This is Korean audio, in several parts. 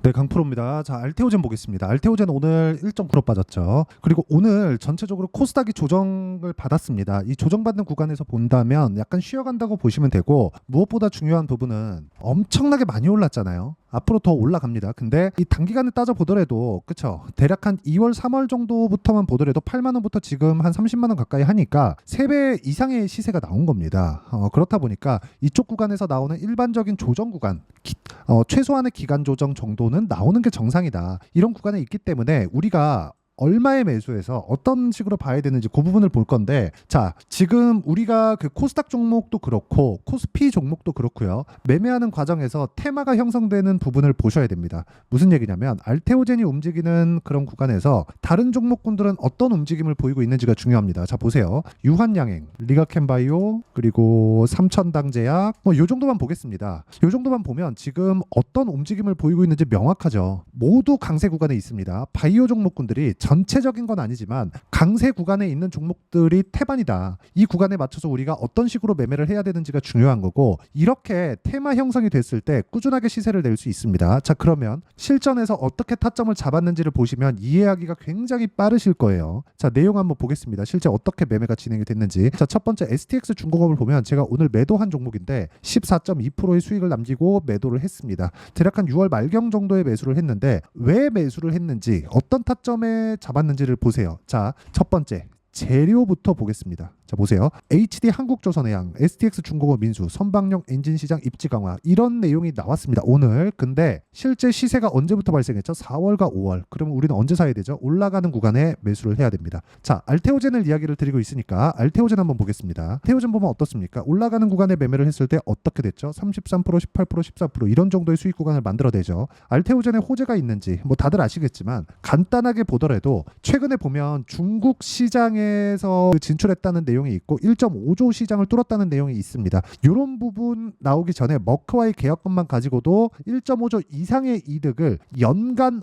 네, 강프로입니다. 자, 알테오젠 보겠습니다. 알테오젠 오늘 1.9% 빠졌죠. 그리고 오늘 전체적으로 코스닥이 조정을 받았습니다. 이 조정받는 구간에서 본다면 약간 쉬어간다고 보시면 되고, 무엇보다 중요한 부분은 엄청나게 많이 올랐잖아요. 앞으로 더 올라갑니다. 근데 이 단기간에 따져 보더라도 그쵸, 대략 한 2월 3월 정도부터만 보더라도 8만 원부터 지금 한 30만 원 가까이 하니까 3배 이상의 시세가 나온 겁니다. 그렇다 보니까 이쪽 구간에서 나오는 일반적인 조정 구간, 최소한의 기간 조정 정도는 나오는 게 정상이다. 이런 구간에 있기 때문에 우리가 얼마에 매수해서 어떤 식으로 봐야 되는지 그 부분을 볼 건데, 자, 지금 우리가 그 코스닥 종목도 그렇고 코스피 종목도 그렇고요, 매매하는 과정에서 테마가 형성되는 부분을 보셔야 됩니다. 무슨 얘기냐면 알테오젠이 움직이는 그런 구간에서 다른 종목군들은 어떤 움직임을 보이고 있는지가 중요합니다. 자, 보세요. 유한양행, 리가켄바이오, 그리고 삼천당제약, 뭐 요 정도만 보겠습니다. 요 정도만 보면 지금 어떤 움직임을 보이고 있는지 명확하죠. 모두 강세 구간에 있습니다. 바이오 종목군들이 전체적인 건 아니지만 강세 구간에 있는 종목들이 태반이다. 이 구간에 맞춰서 우리가 어떤 식으로 매매를 해야 되는지가 중요한 거고, 이렇게 테마 형성이 됐을 때 꾸준하게 시세를 낼 수 있습니다. 자, 그러면 실전에서 어떻게 타점을 잡았는지를 보시면 이해하기가 굉장히 빠르실 거예요. 자, 내용 한번 보겠습니다. 실제 어떻게 매매가 진행이 됐는지. 자, 첫 번째 STX 중공업을 보면 제가 오늘 매도한 종목인데 14.2%의 수익을 남기고 매도를 했습니다. 대략 한 6월 말경 정도에 매수를 했는데, 왜 매수를 했는지, 어떤 타점에 잡았는지를 보세요. 자, 첫 번째 재료부터 보겠습니다. 자, 보세요. HD 한국조선해양, STX 중공업 민수, 선박용 엔진시장 입지 강화, 이런 내용이 나왔습니다, 오늘. 근데 실제 시세가 언제부터 발생했죠? 4월과 5월. 그러면 우리는 언제 사야 되죠? 올라가는 구간에 매수를 해야 됩니다. 자, 알테오젠을 이야기를 드리고 있으니까 알테오젠 한번 보겠습니다. 알테오젠 보면 어떻습니까? 올라가는 구간에 매매를 했을 때 어떻게 됐죠? 33%, 18%, 14% 이런 정도의 수익 구간을 만들어내죠. 알테오젠에 호재가 있는지 뭐 다들 아시겠지만, 간단하게 보더라도 최근에 보면 중국 시장에서 진출했다는 내용이 있고 1.5조 시장을 뚫었다는 내용이 있습니다. 이런 부분 나오기 전에 머크와의 계약금만 가지고도 1.5조 이상의 이득을 연간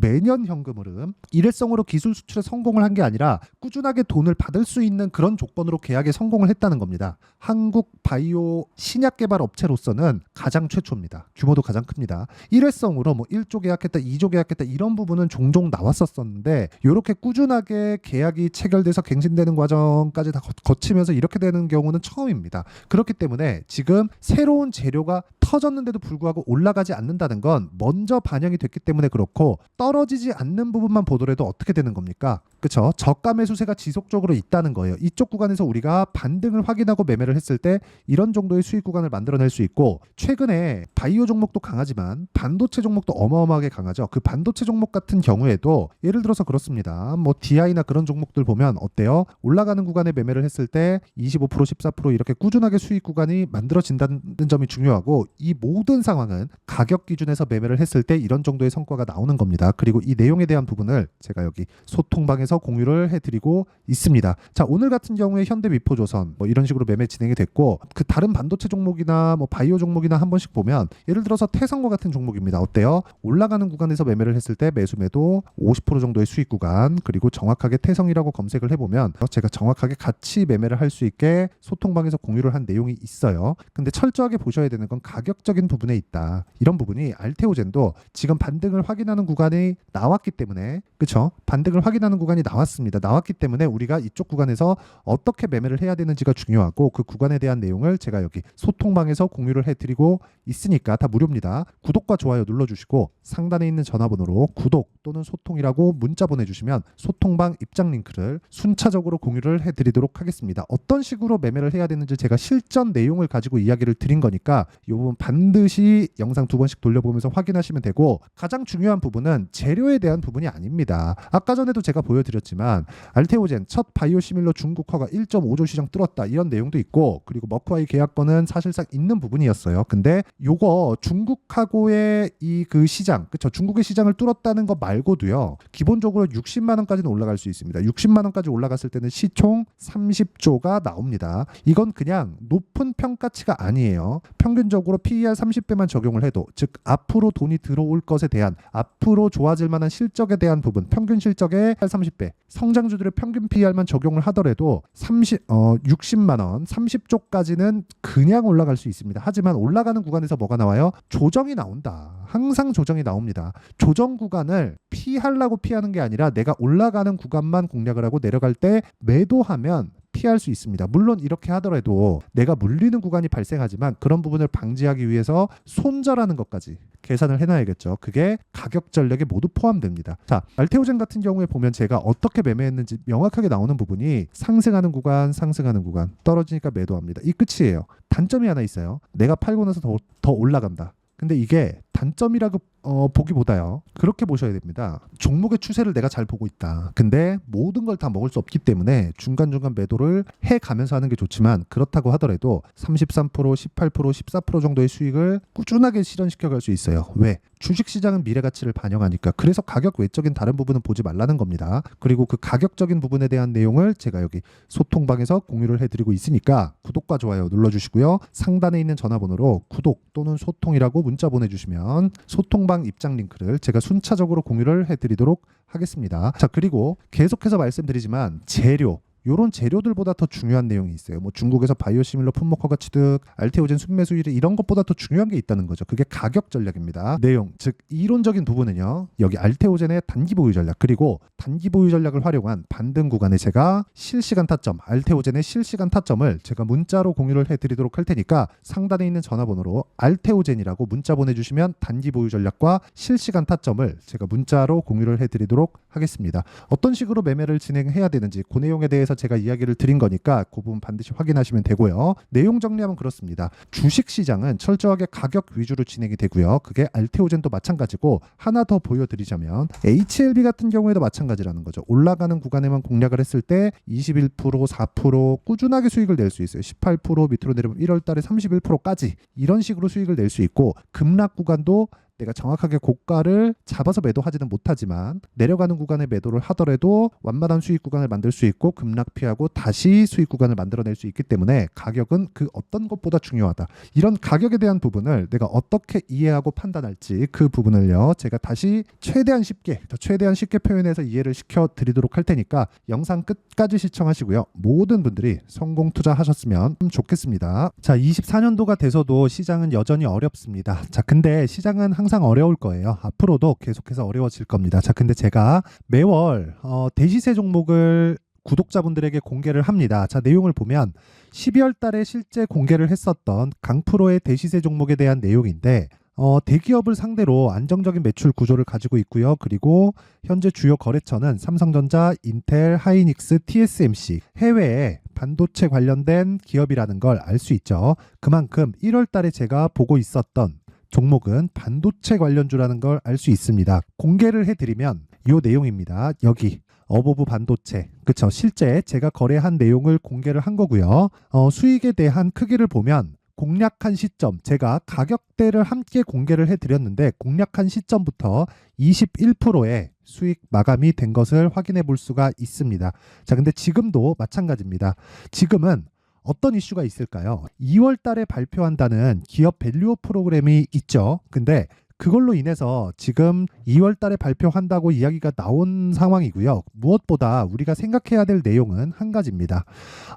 매년 현금 흐름, 일회성으로 기술 수출에 성공을 한 게 아니라 꾸준하게 돈을 받을 수 있는 그런 조건으로 계약에 성공을 했다는 겁니다. 한국 바이오 신약 개발 업체로서는 가장 최초입니다. 규모도 가장 큽니다. 일회성으로 뭐 1조 계약했다, 2조 계약했다 이런 부분은 종종 나왔었는데, 이렇게 꾸준하게 계약이 체결돼서 갱신되는 과정까지 다 거치면서 이렇게 되는 경우는 처음입니다. 그렇기 때문에 지금 새로운 재료가 터졌는데도 불구하고 올라가지 않는다는 건 먼저 반영이 됐기 때문에 그렇고, 떨어지지 않는 부분만 보더라도 어떻게 되는 겁니까? 그쵸? 저가 매수세가 지속적으로 있다는 거예요. 이쪽 구간에서 우리가 반등을 확인하고 매매를 했을 때 이런 정도의 수익 구간을 만들어낼 수 있고, 최근에 바이오 종목도 강하지만 반도체 종목도 어마어마하게 강하죠. 그 반도체 종목 같은 경우에도 예를 들어서 그렇습니다. 뭐 DI나 그런 종목들 보면 어때요? 올라가는 구간에 매매를 했을 때 25%, 14% 이렇게 꾸준하게 수익 구간이 만들어진다는 점이 중요하고, 이 모든 상황은 가격 기준에서 매매를 했을 때 이런 정도의 성과가 나오는 겁니다. 그리고 이 내용에 대한 부분을 제가 여기 소통방에서 공유를 해드리고 있습니다. 자, 오늘 같은 경우에 현대미포조선 뭐 이런 식으로 매매 진행이 됐고, 그 다른 반도체 종목이나 뭐 바이오 종목이나 한 번씩 보면 예를 들어서 태성과 같은 종목입니다. 어때요? 올라가는 구간에서 매매를 했을 때 매수 매도 50% 정도의 수익 구간, 그리고 정확하게 태성이라고 검색을 해보면 제가 정확하게 같이 매매를 할 수 있게 소통방에서 공유를 한 내용이 있어요. 근데 철저하게 보셔야 되는 건 가격적인 부분에 있다. 이런 부분이 알테오젠도 지금 반등을 확인하는 구간이 나왔기 때문에, 그쵸? 반등을 확인하는 구간이 나왔습니다. 나왔기 때문에 우리가 이쪽 구간에서 어떻게 매매를 해야 되는지가 중요하고, 그 구간에 대한 내용을 제가 여기 소통방에서 공유를 해드리고 있으니까 다 무료입니다. 구독과 좋아요 눌러주시고 상단에 있는 전화번호로 구독 또는 소통이라고 문자 보내주시면 소통방 입장 링크를 순차적으로 공유를 해드리도록 하겠습니다. 어떤 식으로 매매를 해야 되는지 제가 실전 내용을 가지고 이야기를 드린 거니까 이 부분 반드시 영상 2번씩 돌려보면서 확인하시면 되고, 가장 중요한 부분은 재료에 대한 부분이 아닙니다. 아까 전에도 제가 보여드렸지만 알테오젠 첫 바이오 시밀러 중국화가 1.5조 시장 뚫었다 이런 내용도 있고, 그리고 머크와의 계약권은 사실상 있는 부분이었어요. 근데 요거 중국하고의 이 그 시장, 그쵸? 중국의 시장을 뚫었다는 거 말고도요, 기본적으로 60만 원까지는 올라갈 수 있습니다. 60만 원까지 올라갔을 때는 시총 30조가 나옵니다. 이건 그냥 높은 평가치가 아니에요. 평균적으로 PER 30배만 적용을 해도, 즉 앞으로 돈이 들어올 것에 대한, 앞으로 좋아질 만한 실적에 대한 부분, 평균 실적의 30배, 성장주들의 평균 PER만 적용을 하더라도 60만 원, 30조까지는 그냥 올라갈 수 있습니다. 하지만 올라가는 구간에서 뭐가 나와요? 조정이 나온다. 항상 조정이 나옵니다. 조정 구간을 피하려고 피하는 게 아니라 내가 올라가는 구간만 공략을 하고 내려갈 때 매도하면 피할 수 있습니다. 물론 이렇게 하더라도 내가 물리는 구간이 발생하지만 그런 부분을 방지하기 위해서 손절하는 것까지 계산을 해놔야겠죠. 그게 가격 전략에 모두 포함됩니다. 자, 알테오젠 같은 경우에 보면 제가 어떻게 매매했는지 명확하게 나오는 부분이 상승하는 구간, 떨어지니까 매도합니다. 이 끝이에요. 단점이 하나 있어요. 내가 팔고 나서 더 올라간다. 근데 이게 단점이라고 보기보다요, 그렇게 보셔야 됩니다. 종목의 추세를 내가 잘 보고 있다. 근데 모든 걸 다 먹을 수 없기 때문에 중간중간 매도를 해가면서 하는 게 좋지만, 그렇다고 하더라도 33%, 18%, 14% 정도의 수익을 꾸준하게 실현시켜 갈 수 있어요. 왜? 주식시장은 미래가치를 반영하니까. 그래서 가격 외적인 다른 부분은 보지 말라는 겁니다. 그리고 그 가격적인 부분에 대한 내용을 제가 여기 소통방에서 공유를 해드리고 있으니까 구독과 좋아요 눌러주시고요. 상단에 있는 전화번호로 구독 또는 소통이라고 문자 보내주시면 소통방 입장 링크를 제가 순차적으로 공유를 해드리도록 하겠습니다. 자, 그리고 계속해서 말씀드리지만 재료, 이런 재료들보다 더 중요한 내용이 있어요. 뭐 중국에서 바이오시밀러 품목허가 취득, 알테오젠 순매수 1위, 이런 것보다 더 중요한 게 있다는 거죠. 그게 가격 전략입니다. 내용, 즉 이론적인 부분은요, 여기 알테오젠의 단기 보유 전략, 그리고 단기 보유 전략을 활용한 반등 구간에 제가 실시간 타점, 알테오젠의 실시간 타점을 제가 문자로 공유를 해드리도록 할 테니까 상단에 있는 전화번호로 알테오젠이라고 문자 보내주시면 단기 보유 전략과 실시간 타점을 제가 문자로 공유를 해드리도록 하겠습니다. 어떤 식으로 매매를 진행해야 되는지 그 내용에 대해서 제가 이야기를 드린 거니까 그 부분 반드시 확인하시면 되고요. 내용 정리하면 그렇습니다. 주식시장은 철저하게 가격 위주로 진행이 되고요. 그게 알테오젠도 마찬가지고, 하나 더 보여드리자면 HLB 같은 경우에도 마찬가지라는 거죠. 올라가는 구간에만 공략을 했을 때 21%, 4% 꾸준하게 수익을 낼 수 있어요. 18% 밑으로 내려오면 1월 달에 31%까지 이런 식으로 수익을 낼 수 있고, 급락 구간도 내가 정확하게 고가를 잡아서 매도하지는 못하지만 내려가는 구간에 매도를 하더라도 완만한 수익 구간을 만들 수 있고, 급락 피하고 다시 수익 구간을 만들어낼 수 있기 때문에 가격은 그 어떤 것보다 중요하다. 이런 가격에 대한 부분을 내가 어떻게 이해하고 판단할지, 그 부분을요 제가 다시 최대한 쉽게 표현해서 이해를 시켜드리도록 할 테니까 영상 끝까지 시청하시고요. 모든 분들이 성공 투자하셨으면 좋겠습니다. 자, 24년도가 돼서도 시장은 여전히 어렵습니다. 자, 근데 시장은 항상 어려울 거예요. 앞으로도 계속해서 어려워질 겁니다. 자, 근데 제가 매월 대시세 종목을 구독자분들에게 공개를 합니다. 자, 내용을 보면 12월 달에 실제 공개를 했었던 강프로의 대시세 종목에 대한 내용인데, 대기업을 상대로 안정적인 매출 구조를 가지고 있고요. 그리고 현재 주요 거래처는 삼성전자, 인텔, 하이닉스, TSMC, 해외에 반도체 관련된 기업이라는 걸 알 수 있죠. 그만큼 1월 달에 제가 보고 있었던 종목은 반도체 관련주라는 걸 알 수 있습니다. 공개를 해드리면 이 내용입니다. 여기 어보브 반도체, 그쵸? 실제 제가 거래한 내용을 공개를 한 거고요. 수익에 대한 크기를 보면 공략한 시점, 제가 가격대를 함께 공개를 해드렸는데 공략한 시점부터 21%의 수익 마감이 된 것을 확인해 볼 수가 있습니다. 자, 근데 지금도 마찬가지입니다. 지금은 어떤 이슈가 있을까요? 2월 달에 발표한다는 기업 밸류업 프로그램이 있죠. 근데 그걸로 인해서 지금 2월 달에 발표한다고 이야기가 나온 상황이고요. 무엇보다 우리가 생각해야 될 내용은 한 가지입니다.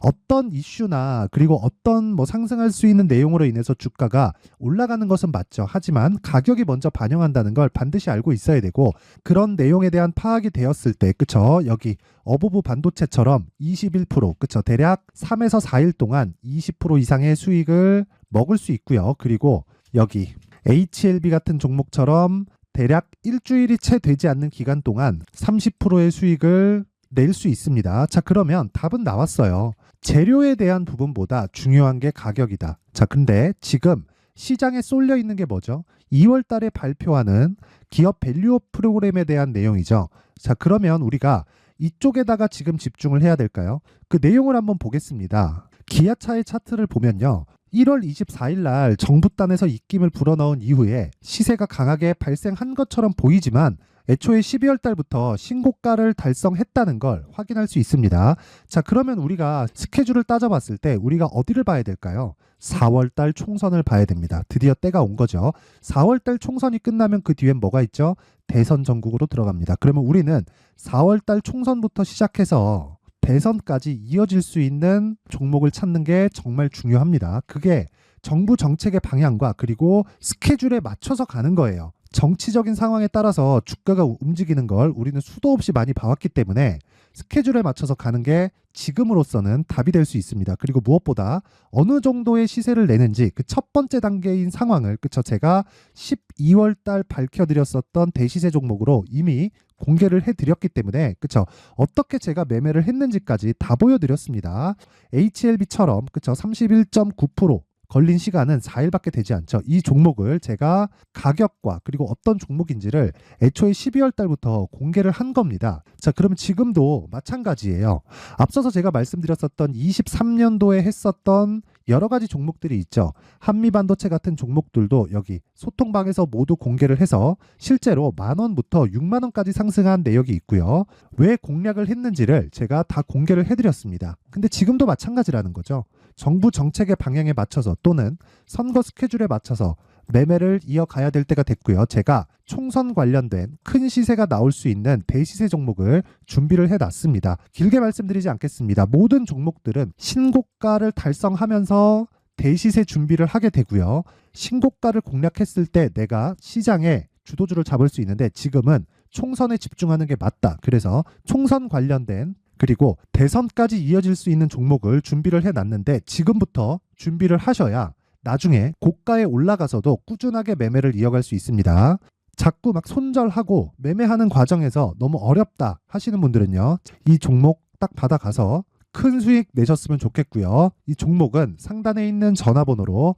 어떤 이슈나 그리고 어떤 상승할 수 있는 내용으로 인해서 주가가 올라가는 것은 맞죠. 하지만 가격이 먼저 반영한다는 걸 반드시 알고 있어야 되고, 그런 내용에 대한 파악이 되었을 때, 그쵸? 여기 어보브 반도체처럼 21%, 그쵸? 대략 3에서 4일 동안 20% 이상의 수익을 먹을 수 있고요. 그리고 여기 HLB 같은 종목처럼 대략 일주일이 채 되지 않는 기간 동안 30%의 수익을 낼 수 있습니다. 자, 그러면 답은 나왔어요. 재료에 대한 부분보다 중요한 게 가격이다. 자, 근데 지금 시장에 쏠려 있는 게 뭐죠? 2월 달에 발표하는 기업 밸류업 프로그램에 대한 내용이죠. 자, 그러면 우리가 이쪽에다가 지금 집중을 해야 될까요? 그 내용을 한번 보겠습니다. 기아차의 차트를 보면요. 1월 24일 날 정부단에서 입김을 불어넣은 이후에 시세가 강하게 발생한 것처럼 보이지만 애초에 12월 달부터 신고가를 달성했다는 걸 확인할 수 있습니다. 자, 그러면 우리가 스케줄을 따져봤을 때 우리가 어디를 봐야 될까요? 4월 달 총선을 봐야 됩니다. 드디어 때가 온 거죠. 4월 달 총선이 끝나면 그 뒤엔 뭐가 있죠? 대선 전국으로 들어갑니다. 그러면 우리는 4월 달 총선부터 시작해서 대선까지 이어질 수 있는 종목을 찾는 게 정말 중요합니다. 그게 정부 정책의 방향과 그리고 스케줄에 맞춰서 가는 거예요. 정치적인 상황에 따라서 주가가 움직이는 걸 우리는 수도 없이 많이 봐왔기 때문에 스케줄에 맞춰서 가는 게 지금으로서는 답이 될 수 있습니다. 그리고 무엇보다 어느 정도의 시세를 내는지 그 첫 번째 단계인 상황을 그쵸 제가 12월 달 밝혀드렸었던 대시세 종목으로 이미 공개를 해드렸기 때문에 그쵸 어떻게 제가 매매를 했는지까지 다 보여드렸습니다. HLB처럼 그쵸 31.9% 걸린 시간은 4일밖에 되지 않죠. 이 종목을 제가 가격과 그리고 어떤 종목인지를 애초에 12월 달부터 공개를 한 겁니다. 자, 그러면 지금도 마찬가지예요. 앞서서 제가 말씀드렸었던 23년도에 했었던 여러 가지 종목들이 있죠. 한미반도체 같은 종목들도 여기 소통방에서 모두 공개를 해서 실제로 10,000원부터 60,000원까지 상승한 내역이 있고요. 왜 공략을 했는지를 제가 다 공개를 해드렸습니다. 근데 지금도 마찬가지라는 거죠. 정부 정책의 방향에 맞춰서 또는 선거 스케줄에 맞춰서 매매를 이어가야 될 때가 됐고요. 제가 총선 관련된 큰 시세가 나올 수 있는 대시세 종목을 준비를 해놨습니다. 길게 말씀드리지 않겠습니다. 모든 종목들은 신고가를 달성하면서 대시세 준비를 하게 되고요. 신고가를 공략했을 때 내가 시장에 주도주를 잡을 수 있는데 지금은 총선에 집중하는 게 맞다. 그래서 총선 관련된 그리고 대선까지 이어질 수 있는 종목을 준비를 해놨는데 지금부터 준비를 하셔야 나중에 고가에 올라가서도 꾸준하게 매매를 이어갈 수 있습니다. 자꾸 막 손절하고 매매하는 과정에서 너무 어렵다 하시는 분들은요. 이 종목 딱 받아가서 큰 수익 내셨으면 좋겠고요. 이 종목은 상단에 있는 전화번호로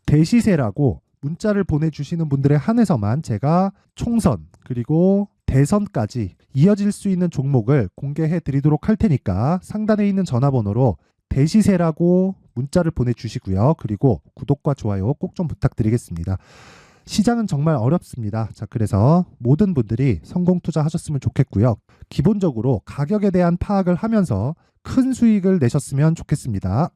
대시세라고 문자를 보내주시는 분들에 한해서만 제가 총선 그리고 대선까지 이어질 수 있는 종목을 공개해 드리도록 할 테니까 상단에 있는 전화번호로 대시세라고 문자를 보내주시고요. 그리고 구독과 좋아요 꼭 좀 부탁드리겠습니다. 시장은 정말 어렵습니다. 자, 그래서 모든 분들이 성공 투자하셨으면 좋겠고요. 기본적으로 가격에 대한 파악을 하면서 큰 수익을 내셨으면 좋겠습니다.